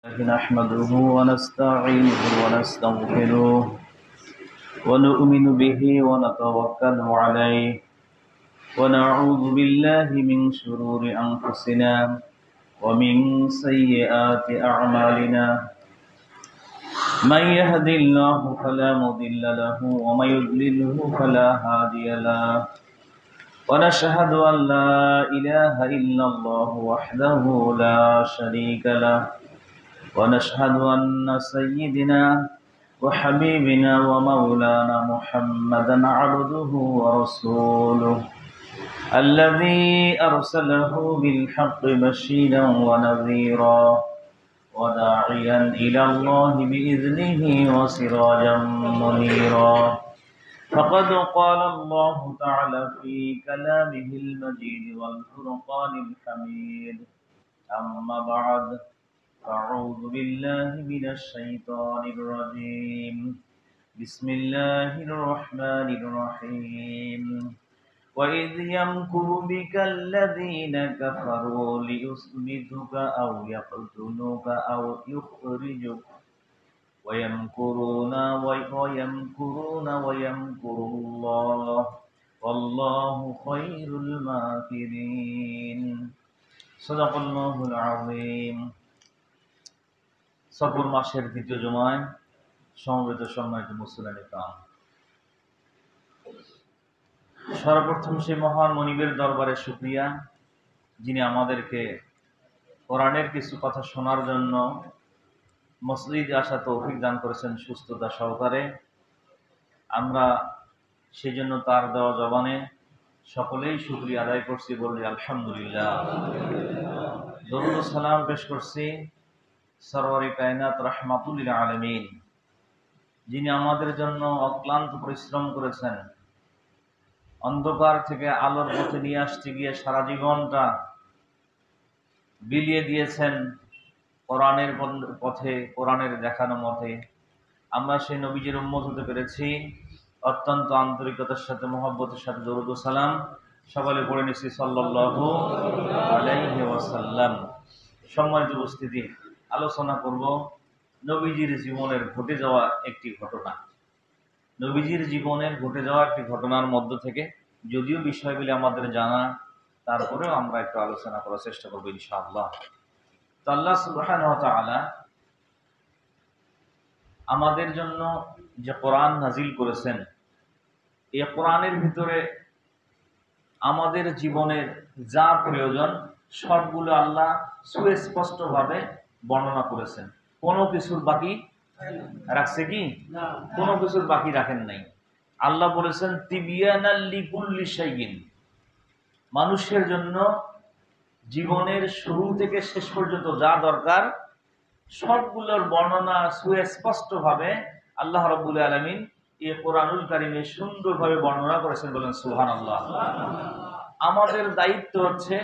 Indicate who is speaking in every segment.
Speaker 1: نحمده ونستعينه ونستغفره ونؤمن به ونتوكل عليه ونعوذ بالله من شرور أنفسنا ومن سيئات أعمالنا من يهد الله فلا مضل له ومن يضلله فلا هادي له ونشهد أن لا إله إلا الله وحده لا شريك له ونشهد أن سيدنا وحبيبنا ومولانا محمدا عبده ورسوله الذي أرسله بالحق بشيرا ونذيرا وداعيا إلى الله بإذنه وسراجا منيرا فقد قال الله تعالى في كلامه المجيد والفرقان الحميد أما بعد أعوذ بالله من الشيطان الرجيم بسم الله الرحمن الرحيم وإذ يمكر بك الذين كفروا ليثبتك أو يقتلوك أو يخرجوك ويمكرون ويمكر الله والله خير الماكرين صدق الله العظيم সফর মাসের দ্বিতীয় জুমায় সমবেত সম্মানিত মুসলিম কাম, সর্বপ্রথম সেই মহান মনিবের দরবারে শুকরিয়া যিনি আমাদেরকে কোরআনের কিছু কথা শোনার জন্য মসজিদে আসা তৌফিক দান করেছেন সুস্থতা সহকারে। আমরা সেই জন্য তার দেওয়া জবানে সকলেই শুকরিয়া আদায় করছি, বলি আলহামদুলিল্লাহ। দরুদ ও সালাম পেশ করছি সরওয়ারে কায়নাত রাহমাতুল লিল আলামিন, যিনি আমাদের জন্য অক্লান্ত পরিশ্রম করেছেন, অন্ধকার থেকে আলোর পথে নিয়ে আসতে গিয়ে সারা জীবনটা বিলিয়ে দিয়েছেন কোরআনের পথে, কোরআনের দেখানো মতে। আমরা সেই নবীজির উম্মত হতে পেরেছি। অত্যন্ত আন্তরিকতার সাথে, মহব্বতের সাথে দরুদ ও সালাম সকলে পড়ে নিচ্ছি সাল্লাল্লাহু আলাইহি ওয়াসাল্লাম। সম্মানিত উপস্থিতি, আলোচনা করব নবীজির জীবনের ঘটে যাওয়া একটি ঘটনা। নবীজির জীবনের ঘটে যাওয়া একটি ঘটনার মধ্য থেকে, যদিও বিষয়গুলি আমাদের জানা, তারপরেও আমরা একটু আলোচনা করার চেষ্টা করবো ইনশাআল্লাহ। তো আল্লাহ সুবহানাহু ওয়া তাআলা আমাদের জন্য যে কোরআন নাজিল করেছেন, এই কোরআনের ভিতরে আমাদের জীবনের যা প্রয়োজন সবগুলো আল্লাহ সুস্পষ্টভাবে বর্ণনা করেছেন। কোনো কিছুর বাকি রাখছে কি? কোনো কিছুর বাকি রাখেন নাই। আল্লাহ বলেছেন তিবিয়ানাল লিকুল্লি শাইইন, মানুষের জন্য জীবনের শুরু থেকে শেষ পর্যন্ত যা দরকার সবগুলোর বর্ণনা সুস্পষ্টভাবে আল্লাহ রাব্বুল আলামিন এই কোরআনুল কারীমে সুন্দরভাবে বর্ণনা করেছেন, বলেন সুবহানাল্লাহ। আমাদের দায়িত্ব হচ্ছে,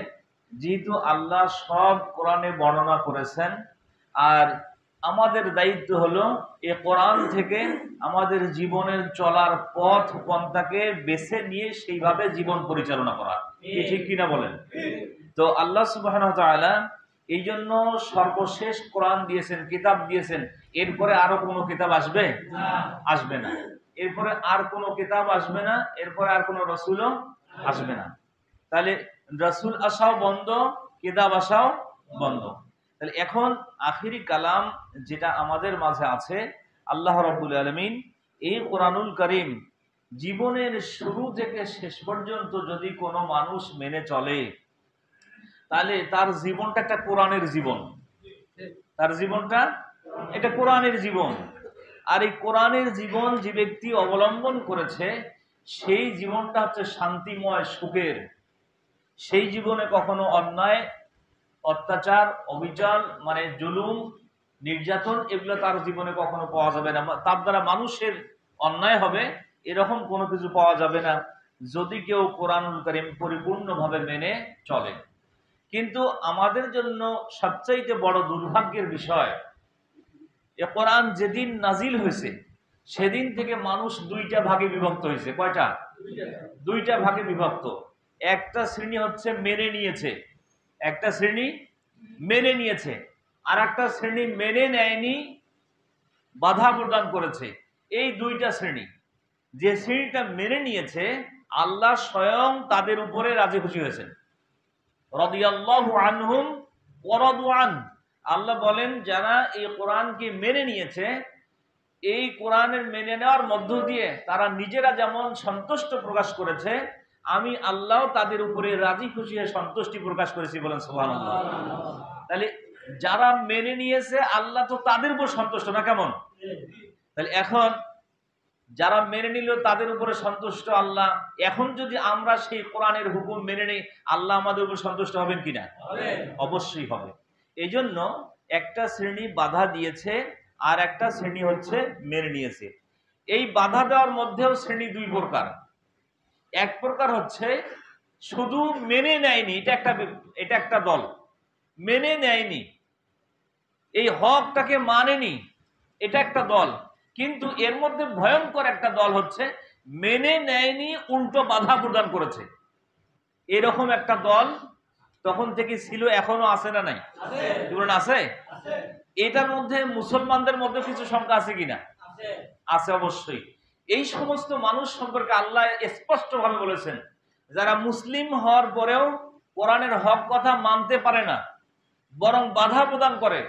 Speaker 1: যেহেতু আল্লাহ সব কোরআনে বর্ণনা করেছেন, আর আমাদের দায়িত্ব হলো এই কোরআন থেকে আমাদের জীবনের চলার পথ পন্থাকে বেছে নিয়ে সেইভাবে জীবন পরিচালনা করা। ঠিক কিনা বলেন? তো আল্লাহ সুবহানাহু ওয়া তাআলা এই জন্য সর্বশেষ কোরআন দিয়েছেন, কিতাব দিয়েছেন। এরপরে আরো কোনো কিতাব আসবে? আসবে না। এরপরে আর কোনো কিতাব আসবে না, এরপরে আর কোনো রাসূলও আসবে না। তাহলে রাসূল আসাও বন্ধ, কিতাব আসাও বন্ধ। তাহলে এখন আখিরি কালাম যেটা আমাদের মাঝে আছে, আল্লাহ রাব্বুল আলামিন এই কোরআনুল কারীম জীবনের শুরু থেকে শেষ পর্যন্ত যদি কোনো মানুষ মেনে চলে, তাহলে তার জীবনটা একটা কোরআনের জীবন। তার জীবনটা এটা কোরআনের জীবন। আর এই কোরআনের জীবন যে ব্যক্তি অবলম্বন করেছে, সেই জীবনটা হচ্ছে শান্তিময়, সুখের। সেই জীবনে কখনো অন্যায়, অত্যাচার, অবিচার, মানে জুলুম, নির্যাতন, এগুলো তার জীবনে কখনো পাওয়া যাবে না। তার দ্বারা মানুষের অন্যায় হবে এরকম কোনো কিছু পাওয়া যাবে না, যদি কেউ কোরআনুল কারীম পরিপূর্ণভাবে মেনে চলে। কিন্তু আমাদের জন্য সবচাইতে বড় দুর্ভাগ্যের বিষয়, এ কোরআন যেদিন নাজিল হয়েছে সেদিন থেকে মানুষ দুইটা ভাগে বিভক্ত হয়েছে। কয়টা? দুইটা ভাগে বিভক্ত। একটা শ্রেণী হচ্ছে মেনে নিয়েছে, একটা শ্রেণী মেনে নিয়েছে, আর একটা শ্রেণী মেনে নেয়নি, বাধা প্রদান করেছে। এই দুইটা শ্রেণী। যে শ্রেণীটা মেনে নিয়েছে, আল্লাহ স্বয়ং তাদের উপরে রাজি খুশি হয়েছেন। রাদিয়াল্লাহু আনহুম ওয়া রাদু আন। আল্লাহ বলেন যারা এই কোরআনকে মেনে নিয়েছে, এই কোরআনের মেনে নেওয়ার মধ্য দিয়ে তারা নিজেরা যেমন সন্তুষ্ট প্রকাশ করেছে, আমি আল্লাহ তাদের উপরে রাজি খুশি হয়ে সন্তুষ্টি প্রকাশ করেছি। বলেন সুবহানাল্লাহ। তাহলে যারা মেনে নিয়েছে, আল্লাহ তো তাদের উপর সন্তুষ্ট না কেমন? তাহলে এখন যারা মেনে নিল তাদের উপরে সন্তুষ্ট আল্লাহ। এখন যদি আমরা সেই কোরআনের হুকুম মেনে নিই, আল্লাহ আমাদের উপর সন্তুষ্ট হবেন কিনা? অবশ্যই হবে। এই জন্য একটা শ্রেণী বাধা দিয়েছে, আর একটা শ্রেণী হচ্ছে মেনে নিয়েছে। এই বাধা দেওয়ার মধ্যেও শ্রেণী দুই প্রকার। এক প্রকার হচ্ছে শুধু মেনে নেয়নি, এটা একটা দল মেনে নেয়নি, এই হকটাকে মানেনি, এটা একটা দল। কিন্তু এর মধ্যে ভয়ঙ্কর একটা দল হচ্ছে মেনে নেয়নি, উল্টো বাধা প্রদান করেছে। এরকম একটা দল তখন থেকে ছিল, এখনো আছে না নাই? আছে। এটার মধ্যে মুসলমানদের মধ্যে কিছু সংখ্যা আছে কিনা? আছে, অবশ্যই। এই সমস্ত মানুষ সম্পর্কে আল্লাহ স্পষ্ট ভাবে বলেছেন, যারা মুসলিম হওয়ার পরেও কোরআনের হক কথা মানতে পারে না, বরং বাধা প্রদান করে।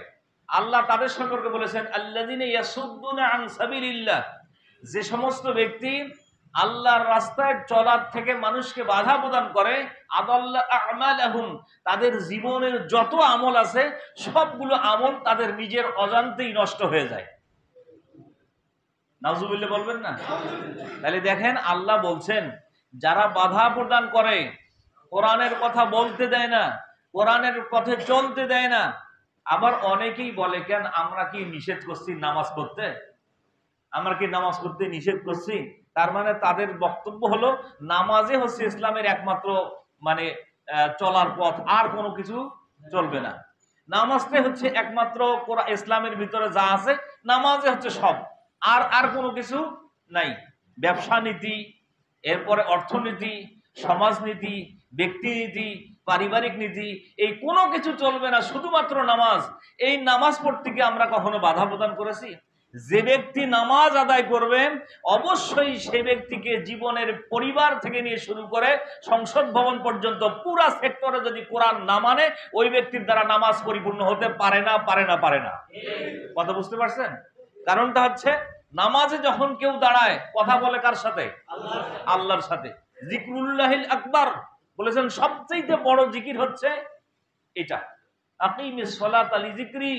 Speaker 1: আল্লাহ তাদের সম্পর্কে বলেছেন, আল্লাযীনা ইয়াসুদ্দুনা আন সাবিলিল্লাহ। যে সমস্ত ব্যক্তি আল্লাহর রাস্তায় চলার থেকে মানুষকে বাধা প্রদান করে, আদাল্লা আমালাহুম, তাদের জীবনের যত আমল আছে সবগুলো আমল তাদের নিজের অজান্তেই নষ্ট হয়ে যায়। নাউজুবিল্লাহ বলবেন না? তাহলে দেখেন, আল্লাহ বলছেন যারা বাধা প্রদান করে, কোরআনের কথা বলতে দেয় না, কোরআনের পথে চলতে দেয় না। আবার অনেকেই বলে, কেন আমরা কি নিষেধ করছি নামাজ পড়তে? আমরা কি নামাজ পড়তে নিষেধ করছি? তার মানে তাদের বক্তব্য হলো নামাজে হচ্ছে ইসলামের একমাত্র মানে চলার পথ, আর কোনো কিছু চলবে না। নামাজটাই হচ্ছে একমাত্র ইসলামের ভিতরে যা আছে, নামাজে হচ্ছে সব, আর কোনো কিছু নাই। ব্যবসা নীতি, এরপরে অর্থনীতি, সমাজনীতি, ব্যক্তিনীতি, পারিবারিক নীতি, এই কোনো কিছু চলবে না, শুধুমাত্র নামাজ। এই নামাজ পড়তে গিয়ে আমরা কখনো বাধা প্রদান করেছি? যে ব্যক্তি নামাজ আদায় করবেন, অবশ্যই সে ব্যক্তিকে জীবনের পরিবার থেকে নিয়ে শুরু করে সংসদ ভবন পর্যন্ত পুরা সেক্টরে যদি কোরআন না মানে, ওই ব্যক্তির দ্বারা নামাজ পরিপূর্ণ হতে পারে না, পারে না, পারে না। কথা বুঝতে পারছেন? কারণটা হচ্ছে, নামাজে যখন কেউ দাঁড়ায়, কথা বলে কার সাথে? আল্লাহর সাথে। জিকরুল্লাহিল আকবার বলেছেন, সবচেয়ে বড় জিকির হচ্ছে এটা, আকিমিস সালাতা লিযিকরি,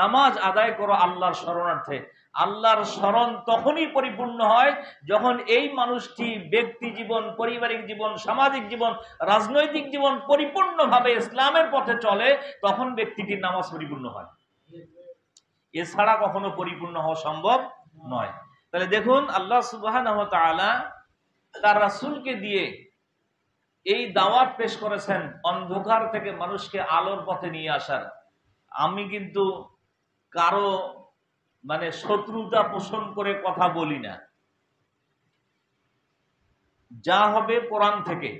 Speaker 1: নামাজ আদায় করো আল্লাহর শরণার্থে। আল্লাহর শরণ তখনই পরিপূর্ণ হয় যখন এই মানুষটি ব্যক্তি জীবন, পারিবারিক জীবন, সামাজিক জীবন, রাজনৈতিক জীবন পরিপূর্ণভাবে ইসলামের পথে চলে, তখন ব্যক্তিটির নামাজ পরিপূর্ণ হয়। এছাড়া কখনো পরিপূর্ণ হওয়া সম্ভব নয়। তাহলে দেখুন, আল্লাহ সুবহানাহু ওয়া তাআলা তার রাসূলকে দিয়ে এই দাওয়াত পেশ করেছেন, অন্ধকার থেকে মানুষকে আলোর পথে নিয়ে আসার। আমি কিন্তু কারো মানে শত্রুতা পোষণ করে কথা বলি না। যা হবে কোরআন থেকে,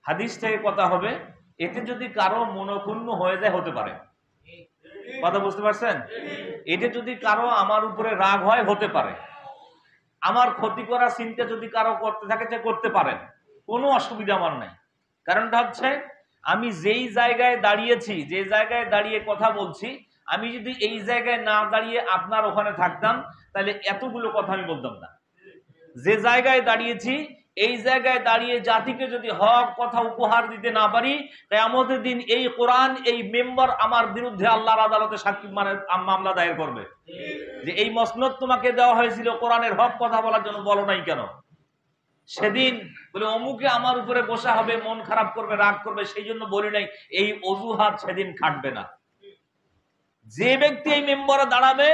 Speaker 1: হাদিস থেকে কথা হবে। এতে যদি কারো মনোক্ষুণ্ণ হয়ে যায়, হতে পারে। কথা বুঝতে পারছেন? এটা যদি কারো আমার উপরে রাগ হয়, হতে পারে। আমার ক্ষতি করার চিন্তা যদি কারো করতে থাকে, সে করতে পারেন, কোনো অসুবিধা আমার নাই। কারণটা হচ্ছে, আমি যেই জায়গায় দাঁড়িয়েছি, যে জায়গায় দাঁড়িয়ে কথা বলছি, আমি যদি এই জায়গায় না দাঁড়িয়ে আপনার ওখানে থাকতাম, তাহলে এতগুলো কথা আমি বলতাম না। যে জায়গায় দাঁড়িয়েছি, এই জায়গায় দাঁড়িয়ে জাতিকে যদি হক কথা উপহার দিতে না পারি, কিয়ামতের দিন এই কোরআন, এই মেম্বার আমার বিরুদ্ধে আল্লাহর আদালতে সাক্ষী মানে মামলা দায়ের করবে যে এই মসনদ তোমাকে দেওয়া হয়েছিল কোরআনের হক কথা বলার জন্য, বলো নাই কেন? সেদিন বলে অমুকে আমার উপরে গোসা হবে, মন খারাপ করবে, রাগ করবে, সেই জন্য বলি নাই। এই অজুহাত সেদিন খাটবে না। যে ব্যক্তি এই মেম্বারে দাঁড়াবে,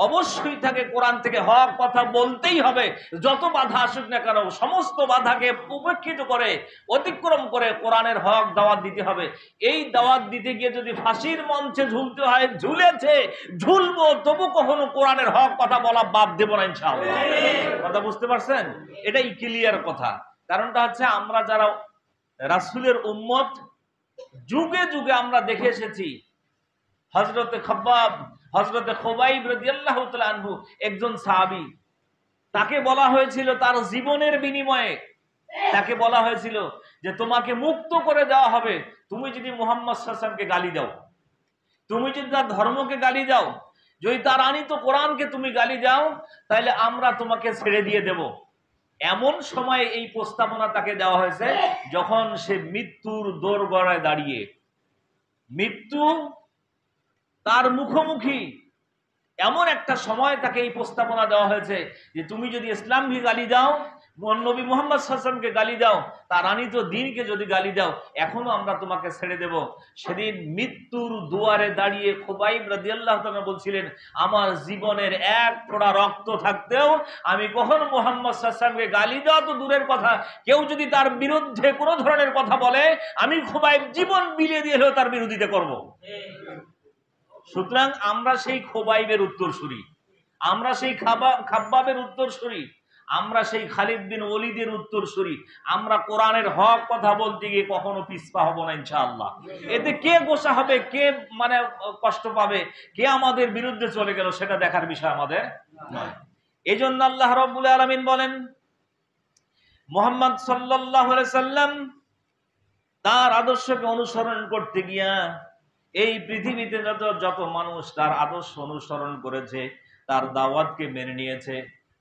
Speaker 1: অবশ্যই তাকে কোরআন থেকে হক কথা বলতেই হবে। যত বাধা আসুক না কেন, সমস্ত বাধাকে উপেক্ষিত করে, অতিক্রম করে কোরআনের হক দাওয়াত দিতে হবে। এই দাওয়াত দিতে গিয়ে যদি ফাঁসির মঞ্চে ঝুলতে হয়, ঝুলেছে, ঝুলবো, তবু কখনো কোরআনের হক কথা বলা বাদ দেব না, ইনশাআল্লাহ। কথা বুঝতে পারছেন? এটাই ক্লিয়ার কথা। কারণটা হচ্ছে, আমরা যারা রাসূলের উম্মত, যুগে যুগে আমরা দেখে এসেছি, হযরতে খাব্বাব, হযরতে খুবাইব রাদিয়াল্লাহু তাআলা আনহু একজন সাহাবী। তাকে বলা হয়েছিল তার জীবনের বিনিময়ে, তাকে বলা হয়েছিল যে তোমাকে মুক্ত করে দেওয়া হবে তুমি যদি মুহাম্মদ সাল্লাল্লাহু আলাইহি ওয়াসাল্লামকে গালি দাও, তুমি যদি তার ধর্মকে গালি দাও, যদি তার আনিত কোরআনকে তুমি গালি দাও, তাহলে আমরা তোমাকে ছেড়ে দিয়ে দেব। এমন সময় এই প্রস্তাবনা তাকে দেওয়া হয়েছে যখন সে মৃত্যুর দোরগোড়ায় দাঁড়িয়ে, মৃত্যু তার মুখোমুখি, এমন একটা সময় তাকে এই প্রস্তাবনা দেওয়া হয়েছে যে তুমি যদি ইসলামকে গালি দাও, নবী মুহাম্মদ সাল্লাল্লাহু আলাইহি ওয়াসাল্লামকে গালি দাও, তার আনিত দ্বীনকে যদি গালি দাও, এখনো আমরা তোমাকে ছেড়ে দেব। সেদিন মৃত্যুর দুয়ারে দাঁড়িয়ে খুবাইব রাদিয়াল্লাহু তাআলা বলছিলেন, আমার জীবনের এক ফোঁটা রক্ত থাকতেও আমি কখনো মুহাম্মদ সাল্লাল্লাহু আলাইহি ওয়াসাল্লামকে গালি দেওয়া তো দূরের কথা, কেউ যদি তার বিরুদ্ধে কোনো ধরনের কথা বলে, আমি খুবাইব জীবন বিলিয়ে দিয়ে হলেও তার বিরোধিতা করব। সুতরাং আমরা সেই খুবাইবের উত্তরসূরি, আমরা সেই খাব্বাবের উত্তরসূরি, আমরা সেই খালিদ বিন ওলীদের উত্তরসূরি। আমরা কোরআনের হক কথা বলতে গিয়ে কখনো পিছপা হব না ইনশাআল্লাহ। এতে কে গোসা হবে, কে মানে কষ্ট পাবে, কে আমাদের বিরুদ্ধে চলে গেল, সেটা দেখার বিষয় আমাদের নয়। এই জন্য আল্লাহ রাব্বুল আলামিন বলেন, মুহাম্মদ সাল্লাল্লাহু আলাইহি সাল্লাম তার আদর্শকে অনুসরণ করতে গিয়া এই পৃথিবীতে যত মানুষ তার আদর্শ অনুসরণ করেছে, তার দাওয়াতকে মেনে নিয়েছে,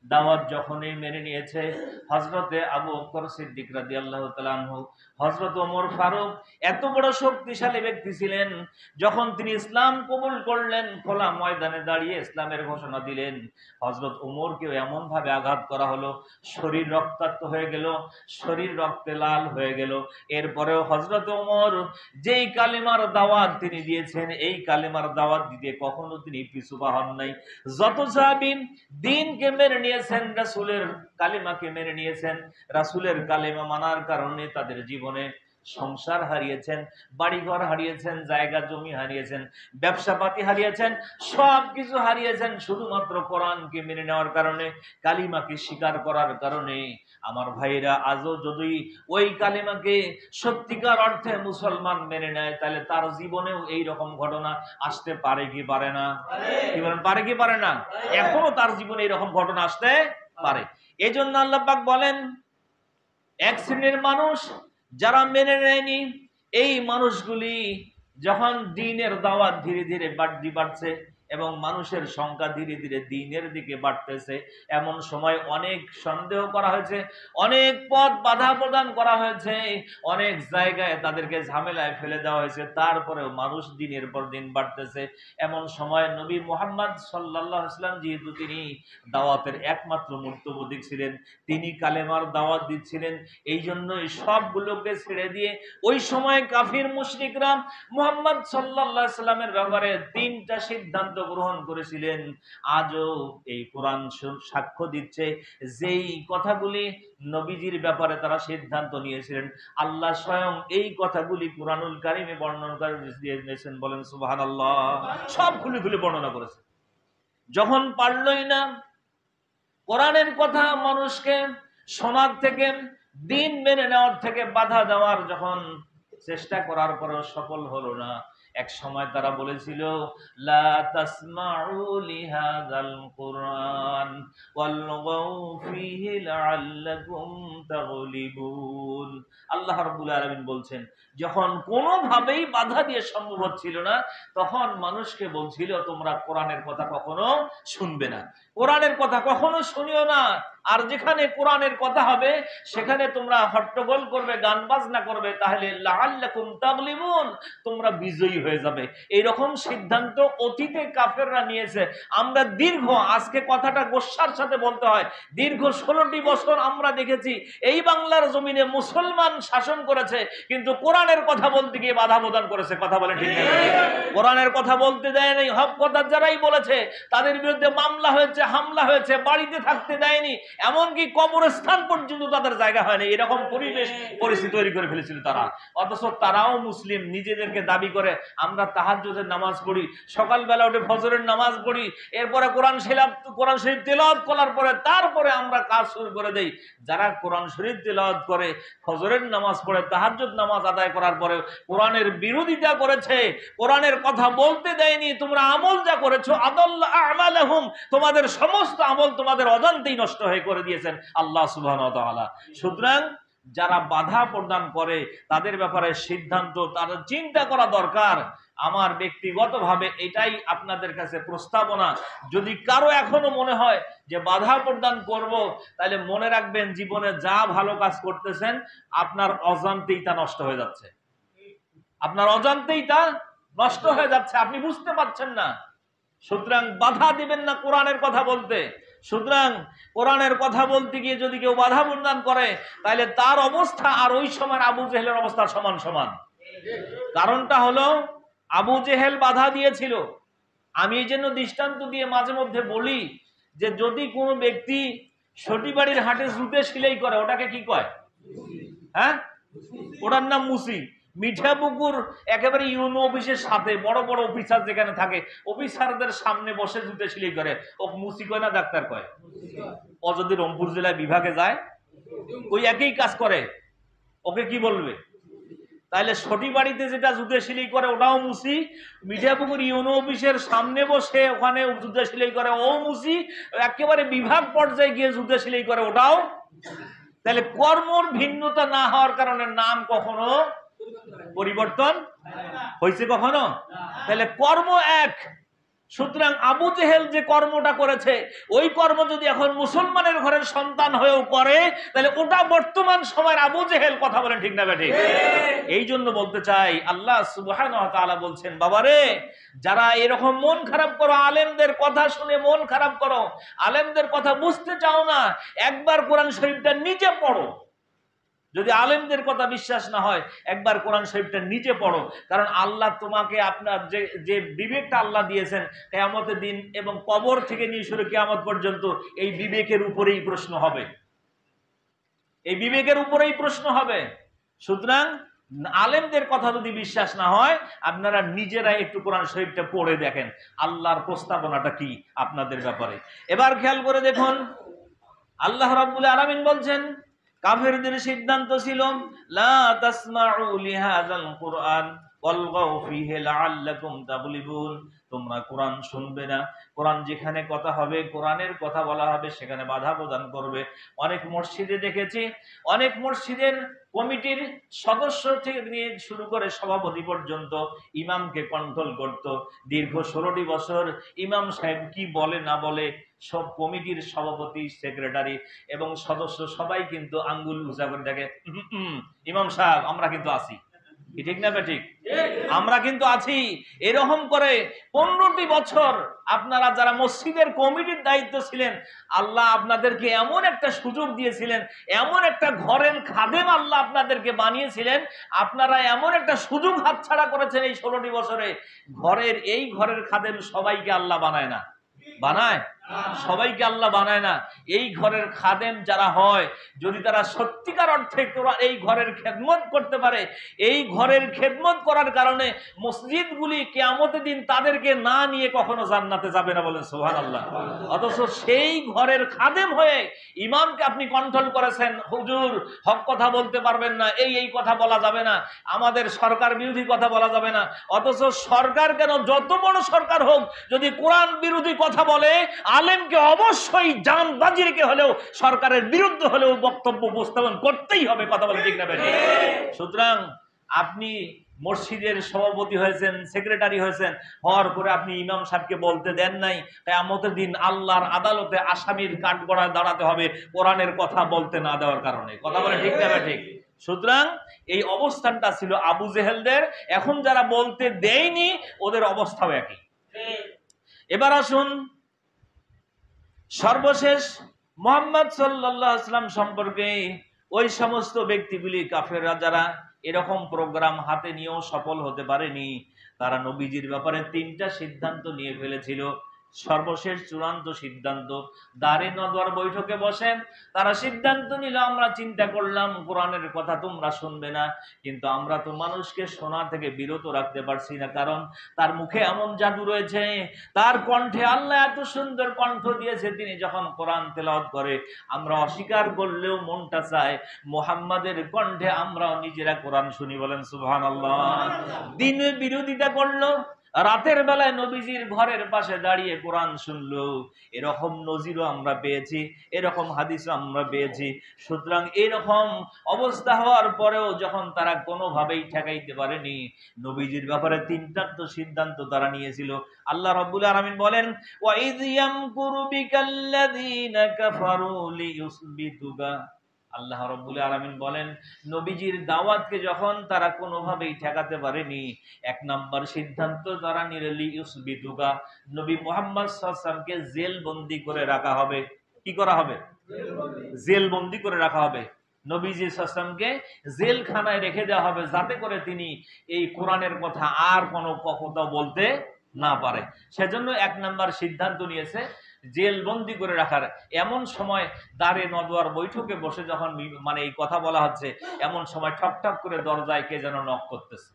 Speaker 1: দাওয়াত যখনই মেনে নিয়েছে, হযরতে আবু বকর সিদ্দিক রাদিয়াল্লাহু তাআলা আনহু, হযরত ওমর ফারুক এত বড় শক্তিশালী ব্যক্তি ছিলেন, যখন তিনি ইসলাম কবুল করলেন, খোলা ময়দানে দাঁড়িয়ে ইসলামের ঘোষণা দিলেন, হযরত ওমরকেও এমন ভাবে আঘাত করা হলো, শরীর রক্তাক্ত হয়ে গেল, শরীর রক্তে লাল হয়ে গেল। এরপরেও হযরত ওমর যেই কালেমার দাওয়াত তিনি দিয়েছেন, এই কালেমার দাওয়াত দিতে কখনো তিনি পিছু পা হন নাই। যত সাহাবী দ্বীনকে মেনে নিয়েছেন, রাসূলের কালেমাকে মেনে নিয়েছেন, রাসূলের কালেমা মানার কারণে তাদের জীবনে সংসার হারিয়েছেন, বাড়িঘর হারিয়েছেন, জায়গা জমি হারিয়েছেন, ব্যবসা পাতি হারিয়েছেন, সব কিছু হারিয়েছেন শুধুমাত্র কোরআনকে মেনে নেওয়ার কারণে, কালিমাকে স্বীকার করার কারণে। আমার ভাইরা, আজও যদি ওই কালিমাকে সত্যিকার অর্থে মুসলমান মেনে নেয়, তাহলে তার জীবনেও এই রকম ঘটনা আসতে পারে কি পারে না? কি বলেন, পারে কি পারে না? এখনো তার জীবনে এইরকম ঘটনা আসতে পারে। এই জন্য আল্লাহ পাক বলেন, এক শ্রেণীর মানুষ যারা মেনে নেয়নি, এই মানুষগুলি যখন দ্বীনের দাওয়াত ধীরে ধীরে বাড়ছে এবং মানুষের সংখ্যা ধীরে ধীরে দ্বীনের দিকে বাড়তেছে, এমন সময় অনেক সন্দেহ করা হয়েছে, অনেক পথ বাধা প্রদান করা হয়েছে, অনেক জায়গায় তাদেরকে ঝামেলায় ফেলে দেওয়া হয়েছে, তারপরেও মানুষ দিনের পর দিন বাড়তেছে। এমন সময় নবী মুহাম্মদ সাল্লাল্লাহু আলাইহি ওয়াসাল্লাম, যেহেতু তিনি দাওয়াতের একমাত্র মূর্তপ্রতীক ছিলেন, তিনি কালেমার দাওয়াত দিচ্ছিলেন, এই জন্য সবগুলোকে ছেড়ে দিয়ে ওই সময় কাফির মুশরিকরা মুহাম্মদ সাল্লাল্লাহু আলাইহি ওয়াসাল্লামের ব্যাপারে তিনটা সিদ্ধান্ত গ্রহণ করেছিলেন। আজও এই কোরআন সাক্ষ্য দিচ্ছে, যেই কথাগুলি নবীজির ব্যাপারে তারা সিদ্ধান্ত নিয়েছিলেন, আল্লাহ স্বয়ং এই কথাগুলি কুরআনুল কারীমে বর্ণনা করে দিয়েছেন। বলেন সুবহানাল্লাহ। সব খুলে খুলে বর্ণনা করেছে। যখন পারলই না কোরআনের কথা মানুষকে শোনার থেকে, দ্বীন মেনে নেওয়ার থেকে বাধা দেওয়ার যখন চেষ্টা করার পরেও সফল হলো না, এক সময় তারা বলেছিল, লা তাসমাউ লিহাযাল কুরআন ওয়ালগাউ ফীহি লাআল্লাকুম তাগলিবুন। আল্লাহ রাব্বুল আলামিন বলছেন, যখন কোনোভাবেই বাধা দিয়ে সম্ভব হচ্ছিল না, তখন মানুষকে বলছিল, তোমরা কোরআনের কথা কখনো শুনবে না, কোরআনের কথা কখনো শুনিও না, আর যেখানে কোরআনের কথা হবে সেখানে তোমরা হট্টগোল করবে, গান বাজনা করবে, তাহলে লাআল্লাকুম তাগলিবুন, তোমরা বিজয়ী হয়ে যাবে। এইরকম সিদ্ধান্ত অতীতে কাফেররা নিয়েছে। আমরা দীর্ঘ, আজকে কথাটা গোস্বার সাথে বলতে হয়, দীর্ঘ 16টি বছর আমরা দেখেছি এই বাংলার জমিনে মুসলমান শাসন করেছে, কিন্তু কোরআনের কথা বলতে গিয়ে বাধা প্রদান করেছে। কথা বলে ঠিক না? কোরআনের কথা বলতে দেয় নাই। হক কথা যারাই বলেছে তাদের বিরুদ্ধে মামলা হয়েছে, হামলা হয়েছে, বাড়িতে থাকতে দেয়নি, এমনকি কবরস্থান পর্যন্ত তাদের জায়গা হয়নি। এরকম পরিবেশ পরিস্থিতি তৈরি করে ফেলেছিল তারা। অথচ তারাও মুসলিম, নিজেদেরকে দাবি করে আমরা তাহাজ্জুদের নামাজ পড়ি, সকালবেলা উঠে ফজরের নামাজ পড়ি, এরপরে কোরআন শরীফ তেলাওয়াত করার পরে তারপরে আমরা কাজ শুরু করে দেই। যারা কোরআন শরীফ তেলাওয়াত করে, ফজরের নামাজ পড়ে, তাহাজ্জুদ নামাজ আদায় আদায় করার পরে কোরআনের বিরোধিতা করেছে, কোরআনের কথা বলতে দেয়নি, তোমরা আমল যা করেছো আদাল্লা আমালাহুম, তোমাদের সমস্ত আমল তোমাদের অজান্তেই নষ্ট হয়ে করে দিয়েছেন আল্লাহ সুবহানাহু ওয়া তাআলা। সুতরাং যারা বাধা প্রদান করে তাদের ব্যাপারে সিদ্ধান্ত তাদের চিন্তা করা দরকার। আমার ব্যক্তিগতভাবে এটাই আপনাদের কাছে প্রস্তাবনা, যদি কারো এখনো মনে হয় যে বাধা প্রদান করব, তাহলে মনে রাখবেন জীবনে যা ভালো কাজ করতেছেন আপনার অজান্তেই তা নষ্ট হয়ে যাচ্ছে, আপনার অজান্তেই তা নষ্ট হয়ে যাচ্ছে, আপনি বুঝতে পারছেন না। সুতরাং বাধা দিবেন না কোরআনের কথা বলতে। সুতরাং কোরআনের কথা বলতে গিয়ে যদি কেউ বাধা প্রদান করে তাহলে তার অবস্থা আর ওই সময় আবু জেহেলের অবস্থা সমান সমান। কারণটা হলো আবু জেহেল বাধা দিয়েছিল। আমি এই জন্য দৃষ্টান্ত দিয়ে মাঝে মধ্যে বলি যে যদি কোনো ব্যক্তি সটিবাড়ির হাটে জুতে সেলাই করে ওটাকে কি কয়? হ্যাঁ, ওটার নাম মুসি। মিঠাপুকুর একেবারে ইউনো অফিসের সাথে বড় বড় অফিসার যেখানে থাকে অফিসারদের সামনে বসে জুতে সেলাই করে, ও মুসি কয় না ডাক্তার কয়? ও যদি রংপুর জেলায় বিভাগে যায় ওই একই কাজ করে, ওকে কি বলবে? তাহলে সটিবাড়িতে যেটা জুতে সেলাই করে ওটাও মুসি, মিঠাপুকুর ইউনো অফিসের সামনে বসে ওখানে জুতে সেলাই করে ও মুসি, একেবারে বিভাগ পর্যায়ে গিয়ে জুতে সেলাই করে ওটাও। তাহলে কর্মর ভিন্নতা না হওয়ার কারণে নাম কখনো পরিবর্তন হয়েছে কখনো? তাহলে কর্ম এক। সুতরাং আবু জেহেল যে কর্মটা করেছে ওই কর্ম যদি এখন মুসলমানের ঘরের সন্তান হয়েও করে তাহলে ওটা বর্তমান সময়ের আবু জেহেল। কথা বলেন ঠিক না বেঠিক? এই জন্য বলতে চাই আল্লাহ সুবহানাহু ওয়া তাআলা বলছেন, বাবারে যারা এরকম মন খারাপ করো, আলেমদের কথা শুনে মন খারাপ করো, আলেমদের কথা বুঝতে চাও না, একবার কোরআন শরীফটা নিজে পড়ো। যদি আলেমদের কথা বিশ্বাস না হয় একবার কোরআন শরীফটা নিজে পড়ো। কারণ আল্লাহ তোমাকে আপনার যে বিবেকটা আল্লাহ দিয়েছেন কিয়ামতের দিন এবং কবর থেকে নিয়ে শুরু কিয়ামত পর্যন্ত এই বিবেকের উপরেই প্রশ্ন হবে, এই বিবেকের উপরেই প্রশ্ন হবে। সুতরাং আলেমদের কথা যদি বিশ্বাস না হয় আপনারা নিজেরাই একটু কোরআন শরীফটা পড়ে দেখেন আল্লাহর প্রস্তাবনাটা কি আপনাদের ব্যাপারে। এবার খেয়াল করে দেখুন আল্লাহ রাব্বুল আলামিন বলছেন কাফেরদের সিদ্ধান্ত ছিল লা তাসমাউ লিহাযাল কুরআন ওয়ালগাউ ফীহি লাআল্লাকুম তাগলিবুন, তোমরা কোরআন শুনবে না, কোরআন যেখানে কথা হবে কোরআনের কথা বলা হবে সেখানে বাধা প্রদান করবে। অনেক মসজিদে দেখেছি, অনেক মসজিদের কমিটির সদস্য থেকে নিয়ে শুরু করে সভাপতি পর্যন্ত ইমামকে কন্ট্রোল করত। দীর্ঘ 16টি বছর ইমাম সাহেব কি বলে না বলে সব কমিটির সভাপতি, সেক্রেটারি এবং সদস্য সবাই কিন্তু আঙ্গুল উঁচা করে দেখে, ইমাম সাহেব আমরা কিন্তু আছি, ঠিক না বেঠিক? আমরা কিন্তু আছি। এরকম করে 15টি বছর আপনারা যারা মসজিদের কমিটির দায়িত্ব ছিলেন আল্লাহ আপনাদেরকে এমন একটা সুযোগ দিয়েছিলেন, এমন একটা ঘরের খাদেম আল্লাহ আপনাদেরকে বানিয়েছিলেন, আপনারা এমন একটা সুযোগ হাতছাড়া করেছেন এই 16টি বছরে। এই ঘরের খাদেম সবাইকে আল্লাহ বানায় না, বানায়? সবাইকে আল্লাহ বানায় না। এই ঘরের খাদেম যারা হয় যদি তারা সত্যিকার অর্থে এই ঘরের খেদমত করতে পারে, এই ঘরের খেদমত করার কারণে মসজিদগুলি কিয়ামতের দিন তাদেরকে না নিয়ে কখনো জান্নাতে যাবে না, বলেন সুবহানাল্লাহ। অথচ সেই ঘরের খাদেম হয়ে ইমামকে আপনি কন্ট্রোল করেছেন, হুজুর হক কথা বলতে পারবেন না, এই কথা বলা যাবে না, আমাদের সরকার বিরোধী কথা বলা যাবে না। অথচ সরকার কেন, যত বড় সরকার হোক, যদি কোরআন বিরোধী কথা বলে আলেমকে অবশ্যই জান বাজি রেখে হলেও সরকারের বিরুদ্ধে হলেও বক্তব্য উপস্থাপন করতেই হবে। কথা বলে ঠিক না বেঠিক? সুতরাং আপনি মসজিদের সভাপতি হয়েছেন, সেক্রেটারি হয়েছেন, হওয়ার পরে আপনি ইমাম সাহেবকে বলতে দেন নাই কিয়ামতের দিন আল্লাহর আদালতে আসামির কাঠগড়ায় দাঁড়াতে হবে কোরআনের কথা বলতে না দেওয়ার কারণে। কথা বলে ঠিক না বেঠিক? সুতরাং এই অবস্থানটা ছিল আবু জেহেলদের। এখন যারা বলতে দেয়নি ওদের অবস্থাও একই। এবার আসুন সর্বশেষ মুহাম্মদ সাল্লাল্লাহু আলাইহি ওয়াসাল্লাম সম্পর্কে ওই সমস্ত ব্যক্তিগুলি কাফেররা যারা এরকম প্রোগ্রাম হাতে নিয়েও সফল হতে পারেনি, তারা নবীজির ব্যাপারে 3টা সিদ্ধান্ত নিয়ে ফেলেছিল। সর্বশেষ চূড়ান্ত সিদ্ধান্ত দারে নদওয়ার বৈঠকে বসেন তারা সিদ্ধান্ত নিল, আমরা চিন্তা করলাম কোরআনের কথা তোমরা শুনবে না, কিন্তু আমরা তো মানুষকে শোনা থেকে বিরত রাখতে পারছি না, কারণ তার মুখে এমন জাদু রয়েছে, তার কণ্ঠে আল্লাহ এত সুন্দর কণ্ঠ দিয়েছে, তিনি যখন কোরআন তেলাওয়াত করে আমরা অস্বীকার করলেও মনটা চায় মুহাম্মাদের কণ্ঠে আমরাও নিজেরা কোরআন শুনি। বলেন সুবহানাল্লাহ। দিনে বিরোধিতা করলো, রাতের বেলায় নবীজির ঘরের পাশে দাঁড়িয়ে কোরআন শুনলো। এরকম নজিরও আমরা পেয়েছি, এরকম হাদিসও আমরা পেয়েছি। সুতরাং এরকম অবস্থা হওয়ার পরেও যখন তারা কোনোভাবেই ঠেকাইতে পারেনি, নবীজির ব্যাপারে তিনটা তো সিদ্ধান্ত তারা নিয়েছিল। আল্লাহ রাব্বুল আলামিন বলেন, ওয়াইয ইয়ামকুরু বিকাল্লাযীনা কাফারু লিইউসবিতুকা। আল্লাহ রাব্বুল আলামিন বলেন, নবীজির দাওয়াতকে যখন তারা কোনোভাবেই ঠেকাতে পারেনি, এক নাম্বার সিদ্ধান্ত তারা নিল লিইউসবিতুকা, নবী মুহাম্মদ সাল্লাল্লাহু আলাইহি ওয়াসাল্লামকে জেল বন্দী করে রাখা হবে। কি করা হবে? জেল বন্দী করে রাখা হবে। নবীজি সাল্লাল্লাহু আলাইহি ওয়াসাল্লামকে জেলখানায় রেখে দেওয়া হবে, যাতে করে তিনি এই কোরআনের কথা আর কোনো কথা বলতে না পারে। সেজন্য এক নাম্বার সিদ্ধান্ত নিয়েছে জেল বন্দী করে রাখার। এমন সময় দারে নদওয়ার বৈঠকে বসে যখন মানে এই কথা বলা হচ্ছে, এমন সময় ঠক ঠক করে দরজায় কে যেন নক করতেছে।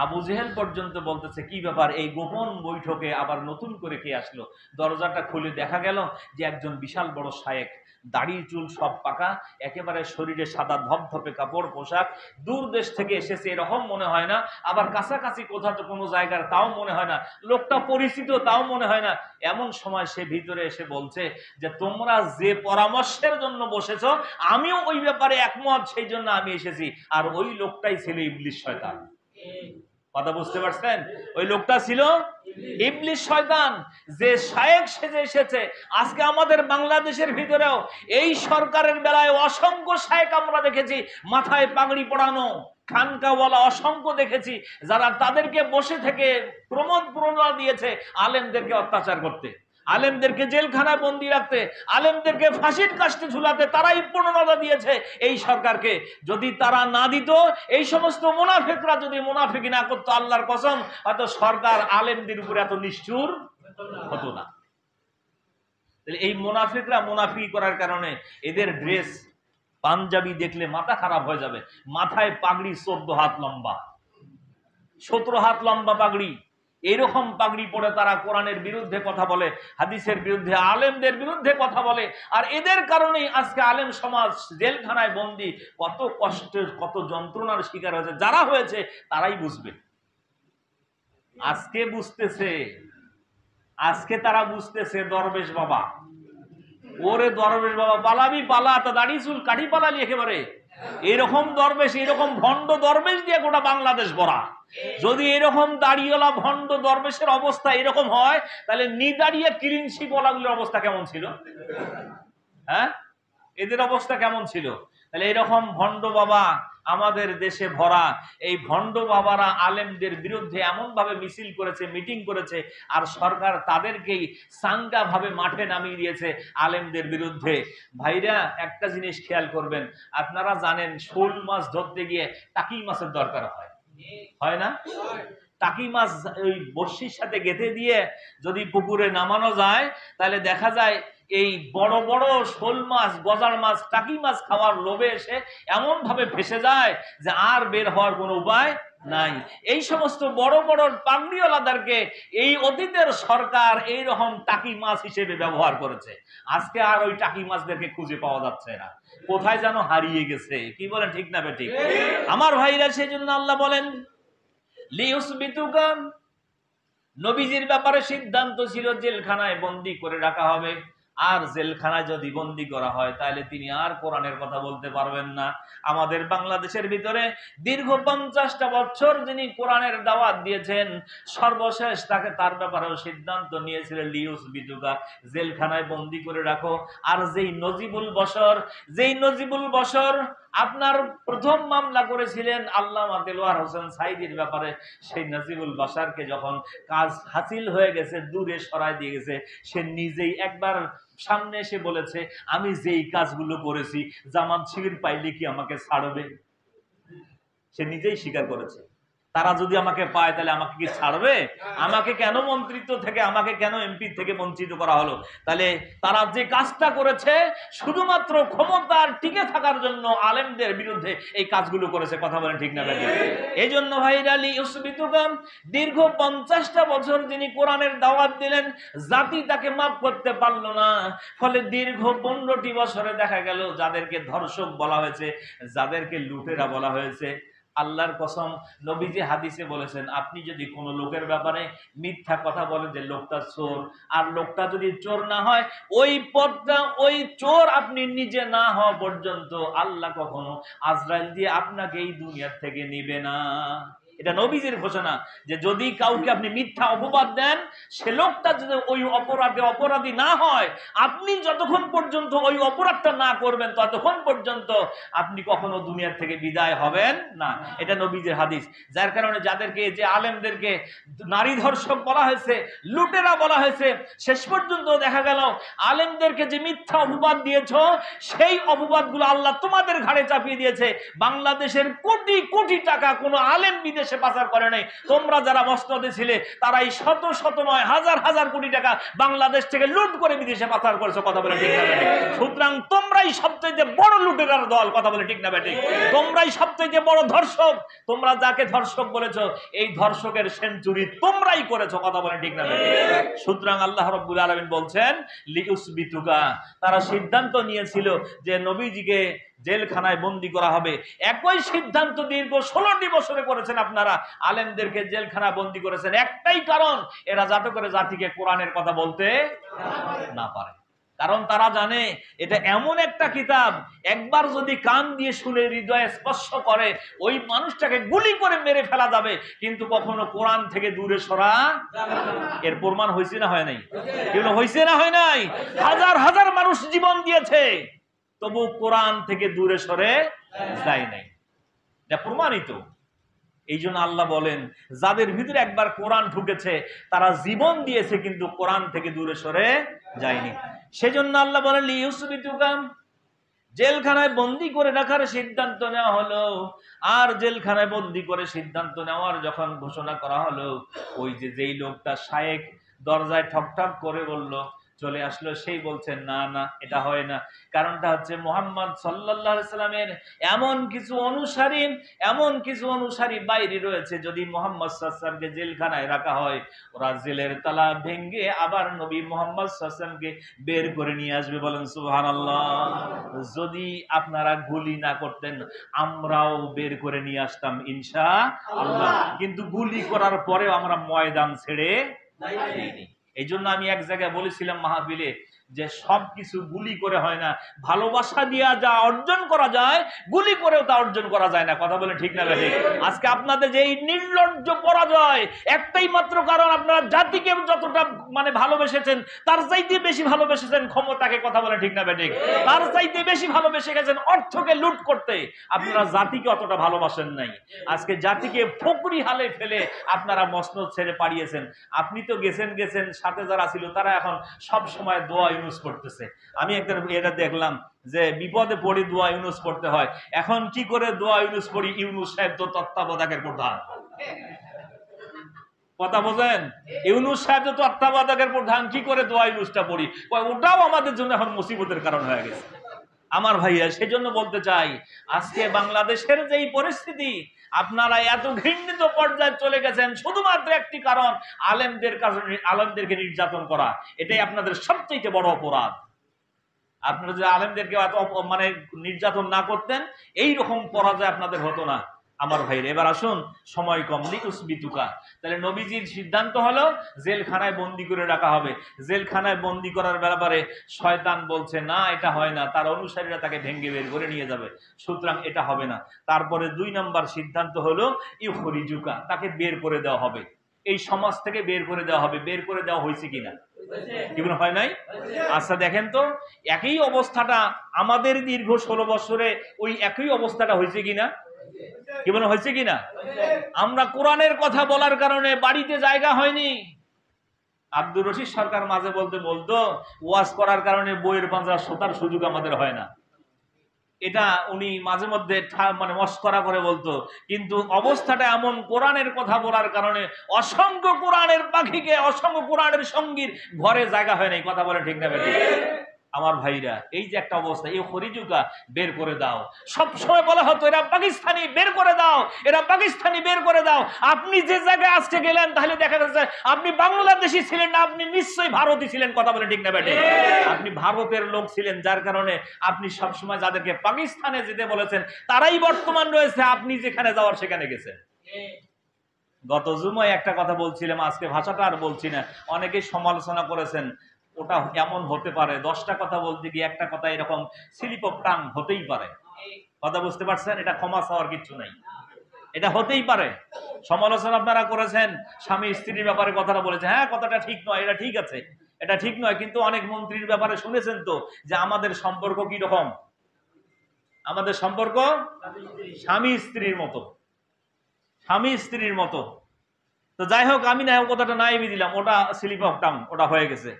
Speaker 1: আবু জেহেল পর্যন্ত বলতেছে, কি ব্যাপার, এই গোপন বৈঠকে আবার নতুন করে কে আসলো? দরজাটা খুলে দেখা গেল যে একজন বিশাল বড় শায়েখ, দাড়ি চুল সব পাকা, একেবারে শরীরে সাদা ধপধপে কাপড় পোশাক, দূর দেশ থেকে এসেছে এরকম মনে হয় না, আবার কাছাকাছি কোথাও তো কোনো জায়গার তাও মনে হয় না, লোকটা পরিচিত তাও মনে হয় না। এমন সময় সে ভিতরে এসে বলছে যে তোমরা যে পরামর্শের জন্য বসেছো আমিও ওই ব্যাপারে একমত, সেই জন্য আমি এসেছি। আর ওই লোকটাই ছিল ইবলিস শয়তান। কথা বুঝতে পারছেন? ওই লোকটা ছিল ইবলিস শয়তান, যে শায়েখ সেজে এসেছে। আজকে আমাদের বাংলাদেশের ভিতরেও এই সরকারের বেলায় অসংখ্য শায়েখ আমরা দেখেছি, মাথায় পাগড়ি পরানো খানকাওয়ালা অসংখ্য দেখেছি, যারা তাদেরকে বসে থেকে প্রণোদনা দিয়েছে আলেমদেরকে অত্যাচার করতে, আলেমদেরকে জেলখানায় বন্দি রাখতে, আলেমদেরকে ফাঁসির কাস্টে ঝুলাতে। তারাই প্রণোদনা দিয়েছে এই সরকারকে। যদি তারা না দিত, এই সমস্ত মুনাফিকরা যদি মুনাফিকি না করতো, আল্লাহর কসম হয়তো সরকার আলেমদের উপরে এত নিষ্ঠুর হতো না। এই মুনাফিকরা মুনাফিকি করার কারণে এদের ড্রেস পাঞ্জাবি দেখলে মাথা খারাপ হয়ে যাবে। মাথায় পাগড়ি 14 হাত লম্বা, 17 হাত লম্বা পাগড়ি, এরকম পাগড়ি পরে তারা কোরআনের বিরুদ্ধে কথা বলে, হাদিসের বিরুদ্ধে, আলেমদের বিরুদ্ধে কথা বলে। আর এদের কারণেই আজকে আলেম সমাজ জেলখানায় বন্দী, কত কষ্টের কত যন্ত্রণার শিকার হয়েছে। যারা হয়েছে তারাই বুঝবে। আজকে বুঝতেছে, আজকে তারা বুঝতেছে দরবেশ বাবা, ওরে দরবেশ বাবা পালাবি পালা, তা দাড়ি চুল কাঠি পালালি একেবারে। এরকম দরবেশ, এরকম ভণ্ড দরবেশ দিয়ে গোটা বাংলাদেশ ভরা। যদি এরকম দাড়িওয়ালা ভণ্ড দরবেশের অবস্থা এরকম হয়, তাহলে নিদাড়িয়ে কিলিনশি বলাগুলোর অবস্থা কেমন ছিল? হ্যাঁ, এদের অবস্থা কেমন ছিল? তাহলে এরকম ভণ্ড বাবা আমাদের দেশে ভরা। এই ভণ্ড বাবারা আলেমদের বিরুদ্ধে এমন ভাবে মিছিল করেছে, মিটিং করেছে, আর সরকার তাদেরকেই সাঙ্গা ভাবে মাঠে নামিয়ে দিয়েছে আলেমদের বিরুদ্ধে। ভাইরা একটা জিনিস খেয়াল করবেন, আপনারা জানেন শোল মাছ ধরতে গিয়ে টাকি মাছের দরকার হয়, হয় না? টাকি মাছ ওই বড়শির সাথে গেঁথে দিয়ে যদি পুকুরে নামানো যায়, তাহলে দেখা যায় এই বড় বড় শোল মাছ, গজার মাছ, টাকি মাছ খাওয়ার লোভে এসে এমন ভাবে ফেসে যায় যে আর বের হওয়ার কোনো উপায় নাই। এই সমস্ত বড় বড় পাগড়িওয়ালাদেরকে এই অতীতের সরকার এইরকম টাকি মাছ হিসেবে ব্যবহার করেছে। আজকে আর ওই টাকি মাছদেরকে খুঁজে পাওয়া যাচ্ছে না, কোথায় যেন হারিয়ে গেছে। কি বলেন, ঠিক না বেঠিক? আমার ভাইরা, সেই জন্য আল্লাহ বলেন লিউসবিতুকা, নবীজির ব্যাপারে সিদ্ধান্ত ছিল জেলখানায় বন্দী করে রাখা হবে। আর জেলখানায় যদি বন্দী করা হয়, তাহলে তিনি আর কোরআনের কথা বলতে পারবেন না। আমাদের বাংলাদেশের ভিতরে দীর্ঘ 50টা বছর যিনি কোরআনের দাওয়াত দিয়েছেন, সর্বশেষ তাকে তার ব্যাপারেও সিদ্ধান্ত নিয়েছিলেন লিউসবিতুকা, জেলখানায় বন্দী করে রাখো। আর যেই নজিবুল বশর আপনার প্রথম মামলা করেছিলেন আল্লামা দেলোয়ার হোসেন সাঈদীর ব্যাপারে, সেই নজিবুল বশরকে যখন কাজ হাসিল হয়ে গেছে, দূরে সরায় দিয়ে গেছে, সে নিজেই একবার সামনে এসে বলেছে, আমি যেই কাজগুলো করেছি জামাত শিবির পাইলে কি আমাকে ছাড়বে? সে নিজেই স্বীকার করেছে। তারা যদি আমাকে পায় তাহলে আমাকে কি ছাড়বে? আমাকে কেন মন্ত্রিত্ব থেকে, আমাকে কেন এমপি থেকে বঞ্চিত করা হলো? তাহলে তারা যে কাজটা করেছে শুধুমাত্র ক্ষমতার টিকে থাকার জন্য আলেমদের বিরুদ্ধে এই কাজগুলো করেছে। কথা বলেন ঠিক না বেঠিক? এই জন্য ভাইরা লিইউসবিতুকাম, দীর্ঘ 50টা বছর যিনি কোরআনের দাওয়াত দিলেন, জাতি তাকে মাফ করতে পারলো না। ফলে দীর্ঘ 15টি বছরে দেখা গেল যাদেরকে ধর্ষক বলা হয়েছে, যাদেরকে লুটেরা বলা হয়েছে, আল্লাহর কসম নবীজি হাদিসে বলেছেন, আপনি যদি কোনো লোকের ব্যাপারে মিথ্যা কথা বলেন যে লোকটা চোর, আর লোকটা যদি চোর না হয়, ওই পথটা ওই চোর আপনি নিজে না হওয়া পর্যন্ত আল্লাহ কখনো আজরাইল দিয়ে আপনাকে এই দুনিয়ার থেকে নিবে না। এটা নবীজির ঘোষণা যে যদি কাউকে আপনি মিথ্যা অপবাদ দেন, সে লোকটা যদি ওই অপরাধী না হয়, আপনি যতক্ষণ পর্যন্ত ওই অপরাধটা না করবেন ততক্ষণ পর্যন্ত আপনি কখনো দুনিয়ার থেকে বিদায় হবেন না। এটা নবীজির হাদিস। যার কারণে যাদেরকে, যে আলেমদেরকে নারী ধর্ষক বলা হয়েছে, লুটেরা বলা হয়েছে, শেষ পর্যন্ত দেখা গেল আলেমদেরকে যে মিথ্যা অপবাদ দিয়েছ, সেই অপবাদগুলো আল্লাহ তোমাদের ঘাড়ে চাপিয়ে দিয়েছে। বাংলাদেশের কোটি কোটি টাকা কোনো আলেম বিদেশে পাচার করে নাই। তোমরা যারা মসনদে ছিলে তারাই শত শত নয় হাজার হাজার কোটি টাকা বাংলাদেশ থেকে লুট করে বিদেশে পাচার করেছো। কথা বলে ঠিক না বেঠিক? সুতরাং তোমরাই সবচেয়ে বড় লুটেরার দল। কথা বলে ঠিক না বেঠিক? তোমরাই সবচেয়ে বড় ধর্ষক। তোমরা যাকে ধর্ষক বলেছো, এই ধর্ষকের সেঞ্চুরি তোমরাই করেছো। কথা বলে ঠিক না বেঠিক? সুতরাং আল্লাহ রাব্বুল আলামিন বলছেন লিউসবিতুকা, তারা সিদ্ধান্ত নিয়েছিল যে নবীজিকে জেলখানায় বন্দী করা হবে। একই সিদ্ধান্ত দীর্ঘ 16টি বছরে করেছেন আপনারা, আলেমদেরকে জেলখানায় বন্দী করেছেন। একটাই কারণ, এরা যাতে করে জাতিকে কোরআনের কথা বলতে না পারে। কারণ তারা জানে এটা এমন একটা কিতাব, একবার যদি কান দিয়ে শুনে হৃদয়ে স্পর্শ করে, ওই মানুষটাকে গুলি করে মেরে ফেলা যাবে, কিন্তু কখনো কোরআন থেকে দূরে সরা। এর প্রমাণ হয়েছে না হয় নাই? এগুলো হয়েছে না হয় নাই? হাজার হাজার মানুষ জীবন দিয়েছে, তবু কোরআন থেকে দূরে সরে যায় নাই। এটা প্রমাণিত। এই জন্য আল্লাহ বলেন, যাদের ভিতরে একবার কোরআন ঢুকেছে তারা জীবন দিয়েছে, কিন্তু কোরআন থেকে দূরে সরে যায়নি। সেজন্য আল্লাহ বলেন লিউসবিতুকাম, জেলখানায় বন্দি করে রাখার সিদ্ধান্ত নেওয়া হলো। আর জেলখানায় বন্দি করে সিদ্ধান্ত নেওয়ার যখন ঘোষণা করা হলো, ওই যেই লোকটা শায়েখ দরজায় ঠকঠক করে বলল, চলে আসলো, সেই বলছেন না না, এটা হয় না। কারণটা হচ্ছে মুহাম্মদ সাল্লাল্লাহু আলাইহি সাল্লামের এমন কিছু অনুসারী বাইরে রয়েছে, যদি মুহাম্মদ সাল্লাল্লাহু আলাইহি সাল্লামকে জেলখানায় রাখা হয়, ওরা জেলের তালা ভেঙে আবার নবী মুহাম্মদ সাল্লাল্লাহু আলাইহি সাল্লামকে বের করে নিয়ে আসবে। বলেন সুবহানাল্লাহ। যদি আপনারা গুলি না করতেন, আমরাও বের করে নিয়ে আসতাম ইনশাআল্লাহ। কিন্তু গুলি করার পরেও আমরা ময়দান ছেড়ে যাইনি। এই জন্য আমি এক জায়গায় বলেছিলাম মাহফিলে, যে সবকিছু গুলি করে হয় না, ভালোবাসা দিয়া যা অর্জন করা যায় গুলি করেও তা অর্জন করা যায় না। কথা বলে ঠিক না বেঠিক? আজকে আপনাদের যে এই নির্লজ্জ পরাজয়, একটাই মাত্র কারণ, আপনারা জাতিকে যতটা ভালোবেসেছেন, তার চাইতে বেশি ভালোবেসেছেন ক্ষমতাকে। কথা বলে ঠিক না বেঠিক? তার চাইতে বেশি ভালোবেসে গেছেন অর্থকে লুট করতে। আপনারা জাতিকে অতটা ভালোবাসেন নাই। আজকে জাতিকে ফকরি হালে ফেলে আপনারা মসনদ ছেড়ে পাড়িয়েছেন। আপনি তো গেছেন, সাথে যারা ছিল তারা এখন সব সময় দোয়া ইউনুস পড়তেছে। আমি এটা দেখলাম যে বিপদে পড়ি দোয়া ইউনুস পড়তে হয়। এখন কি করে দোয়া ইউনুস পড়ি? ইউনুস সাহেব তো তত্ত্বাবধায়কের প্রধান। কথা বোঝেন? ইউনুস সাহেব তো তত্ত্বাবধায়কের প্রধান, কি করে দোয়া ইউনুসটা পড়ি? ওটাও আমাদের জন্য এখন মুসিবতের কারণ হয়ে গেছে আমার ভাইয়া। সেজন্য বলতে চাই, আজকে বাংলাদেশের যেই পরিস্থিতি, আপনারা এত ঘৃণিত পর্যায়ে চলে গেছেন শুধুমাত্র একটি কারণ, আলেমদেরকে নির্যাতন করা। এটাই আপনাদের সবচেয়ে বড় অপরাধ। আপনারা যদি আলেমদেরকে নির্যাতন না করতেন, এই রকম পরাজয় আপনাদের হতো না আমার ভাইরা। এবার আসুন, সময় কম, লিউসবিতুকা। তাহলে নবীজির সিদ্ধান্ত হলো জেলখানায় বন্দি করে রাখা হবে। জেলখানায় বন্দি করার ব্যাপারে শয়তান বলছে না, এটা হয় না, তার অনুসারীরা তাকে ভেঙ্গে বের করে নিয়ে যাবে, সুতরাং এটা হবে না। তারপরে 2 নম্বর সিদ্ধান্ত হলো ইউখরিজুকা, তাকে বের করে দেওয়া হবে, এই সমাজ থেকে বের করে দেওয়া হবে। বের করে দেওয়া হয়েছে কিনা? কি হয় নাই? আচ্ছা দেখেন তো, একই অবস্থাটা আমাদের দীর্ঘ 16 বছরে ওই একই অবস্থাটা হয়েছে কিনা? কি মনে হয়েছে কিনা? আমরা কোরআনের কথা বলার কারণে বাড়িতে জায়গা হয়নি। আব্দুর রশিদ সরকার মাঝে বলতো ওয়াজ করার কারণে বইয়ের পাঞ্জা শোতার সুযোগ আমাদের হয় না। এটা উনি মাঝে মধ্যে মানে মস্করা করে বলতো, কিন্তু অবস্থাটা এমন কোরআনের কথা বলার কারণে অসংখ্য কোরআনের পাখিকে, অসংখ্য কোরআনের সঙ্গীর ঘরে জায়গা হয় নাই। কথা বলে ঠিক না বেঠিক? আমার ভাইরা, এই যে একটা অবস্থা, এই খরিজুকা বের করে দাও। সব সময় বলা হতো এরা পাকিস্তানি, বের করে দাও, এরা পাকিস্তানি, বের করে দাও। আপনি যে জায়গায় আজকে গেলেন, তাহলে দেখা যাচ্ছে আপনি বাংলাদেশি ছিলেন না, আপনি নিশ্চয়ই ভারতী ছিলেন। কথা বলে ঠিক না বেঠিক? আপনি ভারতের লোক ছিলেন, যার কারণে আপনি সবসময় যাদেরকে পাকিস্তানে যেতে বলেছেন তারাই বর্তমান রয়েছে, আপনি যেখানে যাওয়ার সেখানে গেছেন। গত জুমায় একটা কথা বলছিলাম, আজকে ভাষাটা আর বলছি না। অনেকেই সমালোচনা করেছেন, ওটা এমন হতে পারে, 10টা কথা বলতে গিয়ে একটা কথা এরকম স্লিপ অফ টাং হতেই পারে। কথা বুঝতে পারছেন? এটা ক্ষমা চাওয়ার কিছু নাই, এটা হতেই পারে। সমালোচনা আপনারা করেছেন, স্বামী স্ত্রীর ব্যাপারে কথাটা বলেছেন, হ্যাঁ কথাটা ঠিক নয়, এটা ঠিক আছে, এটা ঠিক নয়। কিন্তু অনেক মন্ত্রীর ব্যাপারে শুনেছেন তো, যে আমাদের সম্পর্ক কি রকম? আমাদের সম্পর্ক স্বামী স্ত্রীর মতো, স্বামী স্ত্রীর মতো। তো যাই হোক, আমি না কথাটা নাই দিলাম, ওটা স্লিপ অফ টাং, ওটা হয়ে গেছে।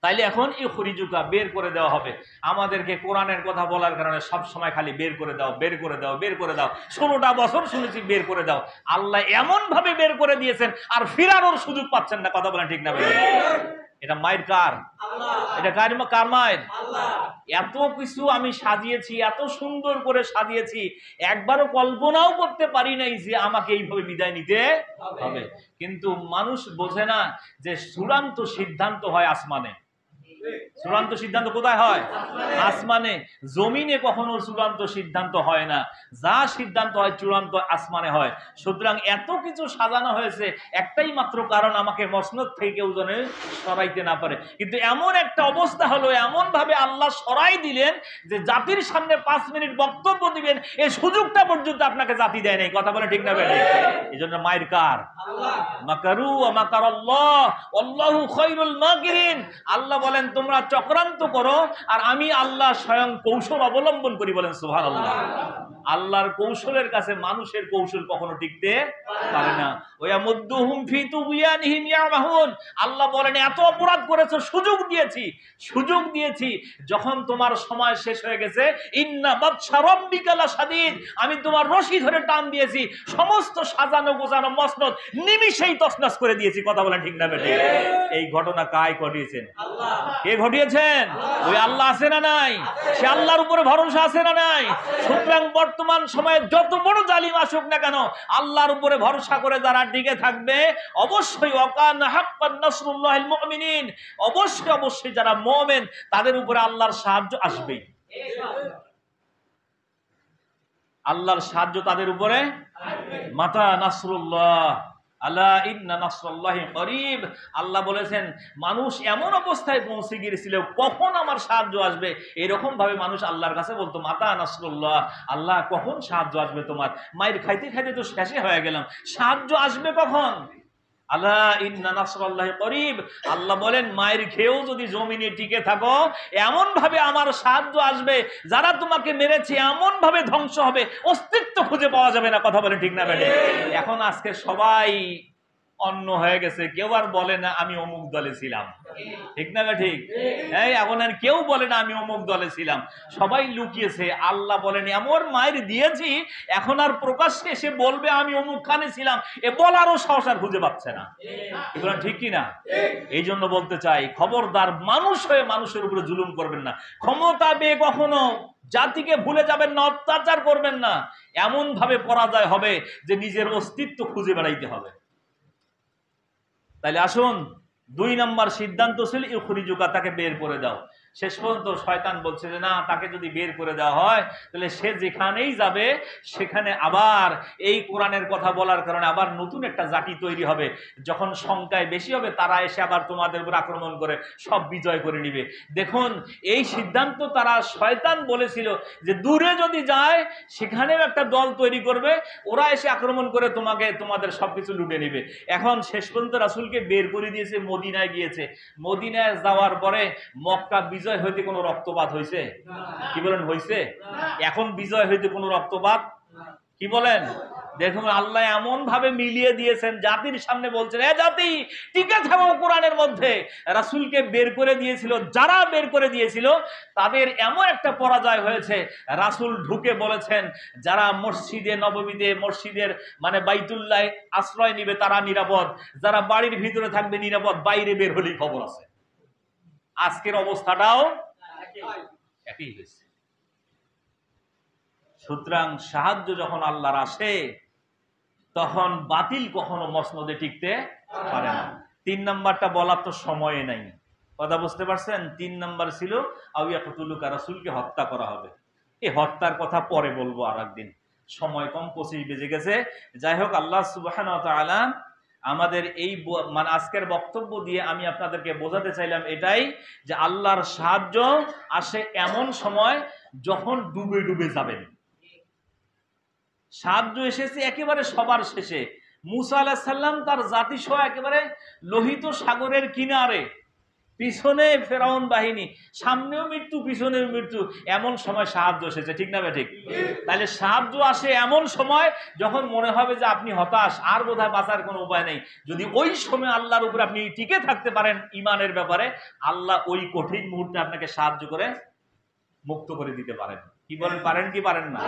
Speaker 1: তাইলে এখন এই খরিজুকা বের করে দেওয়া হবে। আমাদেরকে কোরআনের কথা বলার কারণে সব সময় খালি বের করে দাও, বের করে দাও, বের করে দাও। 16টা বছর শুনেছি বের করে দাও। আল্লাহ এমন ভাবে বের করে দিয়েছেন, আর ফিরানোর সুযোগ পাচ্ছেন না। কথা বলেন ঠিক না? এটা মায়ের কার? এটা কার মায়ের? এত কিছু আমি সাজিয়েছি, এত সুন্দর করে সাজিয়েছি, একবারও কল্পনাও করতে পারি নাই যে আমাকে এইভাবে বিদায় নিতে হবে। কিন্তু মানুষ বোঝে না যে চূড়ান্ত সিদ্ধান্ত হয় আসমানে। চূড়ান্ত সিদ্ধান্ত কোথায় হয়? আসমানে। জমিনে কখনো চূড়ান্ত সিদ্ধান্ত হয় না, যা সিদ্ধান্ত হয় চূড়ান্ত আসমানে হয়। সুতরাং এত কিছু সাজানো হয়েছে একটাই মাত্র কারণ, আমাকে মসনদ থেকে কেউ যেন সরাইতে না পারে। কিন্তু এমন একটা অবস্থা হলো, এমন ভাবে আল্লাহ সরাই দিলেন যে জাতির সামনে 5 মিনিট বক্তব্য দিবেন, এই সুযোগটা পর্যন্ত আপনাকে জাতি দেয় নাই। কথা বলে ঠিক না বেঠিক? এই জন্য মায়ের কার? মাকারু ওয়া মাকারাল্লাহ আল্লাহু খায়রুল মাকিরিন। আল্লাহ বলেন তোমরা চক্রান্ত করো, আর আমি আল্লাহ স্বয়ং কৌশল অবলম্বন করি। বলেন সুবহানাল্লাহ। আল্লাহর কৌশলের কাছে মানুষের কৌশল কখনো টিকতে পারে না। ওয়ামুদ্দুহুম ফি তুগয়ানিহিম ইয়ামাহুন। আল্লাহ বলেন এত অপরাধ করেছো, সুযোগ দিয়েছি, সুযোগ দিয়েছি, যখন তোমার সময় শেষ হয়ে গেছে, ইন্না বাতশা রাব্বিকা লাশাদীদ, আমি তোমার রশি ধরে টান দিয়েছি, সমস্ত সাজানো গোছানো মসনদ নিমিষেই তছনছ করে দিয়েছি। কথা বলেন ঠিক না বেঠিক? এই ঘটনা কাই ঘটিয়েছেন? আল্লাহ। কে ঘটিয়েছেন? ওই আল্লাহ আছে না নাই? সে আল্লাহর উপরে ভরসা আছে না নাই? সুতরাং বর্তমান সময়ে যত বড় জালিম আসুক না কেন, আল্লাহর উপরে ভরসা করে যারা টিকে থাকবে, অবশ্যই ওয়াকানা হাক্কান নাসরুল্লাহিল মুমিনিন, অবশ্যই অবশ্যই যারা মুমিন তাদের উপরে আল্লাহর সাহায্য আসবেই। আল্লাহর সাহায্য তাদের উপরে মাতা নাসরুল্লাহ আলা ইন্না নাসরাল্লাহি করিব। আল্লাহ বলেছেন মানুষ এমন অবস্থায় পৌঁছে গিয়েছিল, কখন আমার সাহায্য আসবে, এরকম ভাবে মানুষ আল্লাহর কাছে বলতো মাতা নাসরুল্লাহ, আল্লাহ কখন সাহায্য আসবে তোমার? মায়ের খাইতে খাইতে তো শেষে হয়ে গেলাম, সাহায্য আসবে কখন? আলা ইন্না নাসরাল্লাহি করিব। আল্লাহ বলেন মায়ের খেয়েও যদি জমিনে টিকে থাকো, এমন ভাবে আমার সাহায্য আসবে, যারা তোমাকে মেরেছে এমন ভাবে ধ্বংস হবে, অস্তিত্ব খুঁজে পাওয়া যাবে না। কথা বলে ঠিক না বেঠিক? এখন আজকে সবাই অন্য হয়ে গেছে, কেউ আর বলে না আমি অমুক দলে ছিলাম। ঠিক না বেঠিক? এই এখন আর কেউ বলে না আমি অমুক দলে ছিলাম, সবাই লুকিয়েছে। আল্লাহ বলেন এমন মায়ের দিয়েছি, এখন আর প্রকাশ্যে এসে বলবে আমি অমুক খানে ছিলাম, এ বলারও সাহস আর খুঁজে পাচ্ছে না। এগুলো ঠিক কিনা? এই জন্য বলতে চাই, খবরদার মানুষ হয়ে মানুষের উপরে জুলুম করবেন না। ক্ষমতা পেয়ে কখনো জাতিকে ভুলে যাবেন না, অত্যাচার করবেন না। এমন ভাবে পরাজয় হবে যে নিজের অস্তিত্ব খুঁজে বেড়াইতে হবে। তাইলে আসুন, 2 নম্বর সিদ্ধান্ত ছিল ইখরিজুকা, তাকে বের করে দাও। শেষ পর্যন্ত শয়তান বলছে যে না, তাকে যদি বের করে দেওয়া হয় তাহলে সে যেখানেই যাবে সেখানে আবার এই কোরআনের কথা বলার কারণে আবার নতুন একটা জাতি তৈরি হবে। যখন সংখ্যায় বেশি হবে তারা এসে আবার তোমাদের উপর আক্রমণ করে সব বিজয় করে নিবে। দেখুন এই সিদ্ধান্ত তারা, শয়তান বলেছিল যে দূরে যদি যায় সেখানেও একটা দল তৈরি করবে, ওরা এসে আক্রমণ করে তোমাদের সবকিছু লুটে নিবে। এখন শেষ পর্যন্ত রাসূলকে বের করে দিয়েছে, মদিনায় গিয়েছে। মদিনায় যাওয়ার পরে মক্কা বিজয় হইতে কোনো রক্তপাত হয়েছে? কি বলেন, হয়েছে? এখন বিজয় হইতে কোনো রক্তপাত, কি বলেন, দেখুন আল্লাহ এমন ভাবে মিলিয়ে দিয়েছেন, জাতির সামনে বলছেন, এ জাতি টিকে থাকো কোরআনের মধ্যে। রাসূলকে বের করে দিয়েছিল, যারা বের করে দিয়েছিল তাদের এমন একটা পরাজয় হয়েছে। রাসূল ঢুকে বলেছেন, যারা মসজিদে নববীতে, মসজিদের মানে বাইতুল্লাহ আশ্রয় নিবে তারা নিরাপদ, যারা বাড়ির ভিতরে থাকবে নিরাপদ, বাইরে বের হলেই খবর আছে। আজকের অবস্থাটাও একই হয়েছে। সুতরাং সাহায্য যখন আল্লাহর আসে তখন বাতিল কখনো মসনদে টিকতে পারে না। 3 নাম্বারটা বলার তো সময় নাই, কথা বুঝতে পারছেন? 3 নাম্বার ছিল আউয়াকুতুলুকা, রাসূলকে হত্যা করা হবে। এই হত্যার কথা পরে বলবো আর একদিন, সময় কম, 25 বেজে গেছে। যাই হোক, আল্লাহ সুবহানাহু ওয়া তাআলা আমাদের এই মানে আজকের বক্তব্য দিয়ে আমি আপনাদেরকে বোঝাতে চাইলাম এটাই, যে আল্লাহর সাহায্য আসে এমন সময় যখন ডুবে ডুবে যাবেন। সাহায্য এসেছে একেবারে সবার শেষে। মুসা আলাইহিস সালাম তার জাতিসহ একেবারে লোহিত সাগরের কিনারে, পিছনে ফেরাউন বাহিনী, সামনেও মৃত্যু পিছনেও মৃত্যু, এমন সময় সাহায্য এসেছে, ঠিক না ঠিক? তাহলে সাহায্য আসে এমন সময় যখন মনে হবে যে আপনি হতাশ, আর বোধহয় বাঁচার কোনো উপায় নেই। যদি ওই সময় আল্লাহর উপর আপনি টিকে থাকতে পারেন ইমানের ব্যাপারে, আল্লাহ ওই কঠিন মুহূর্তে আপনাকে সাহায্য করে মুক্ত করে দিতে পারেন। কি বলেন, পারেন কি পারেন না?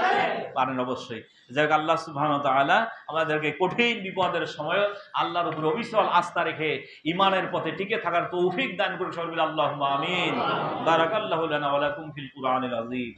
Speaker 1: পারেন অবশ্যই। যাই হোক, আল্লাহ সুবহানাহু ওয়া তাআলা আমাদেরকে কঠিন বিপদের সময় আল্লাহর উপর অবিচল আস্থা রেখে ইমানের পথে টিকে থাকার তৌফিক দান করুন। আল্লাহুম্মা আমিন। বারাকাল্লাহু লানা ওয়া লাকুম ফিল কুরআনিল আযীম।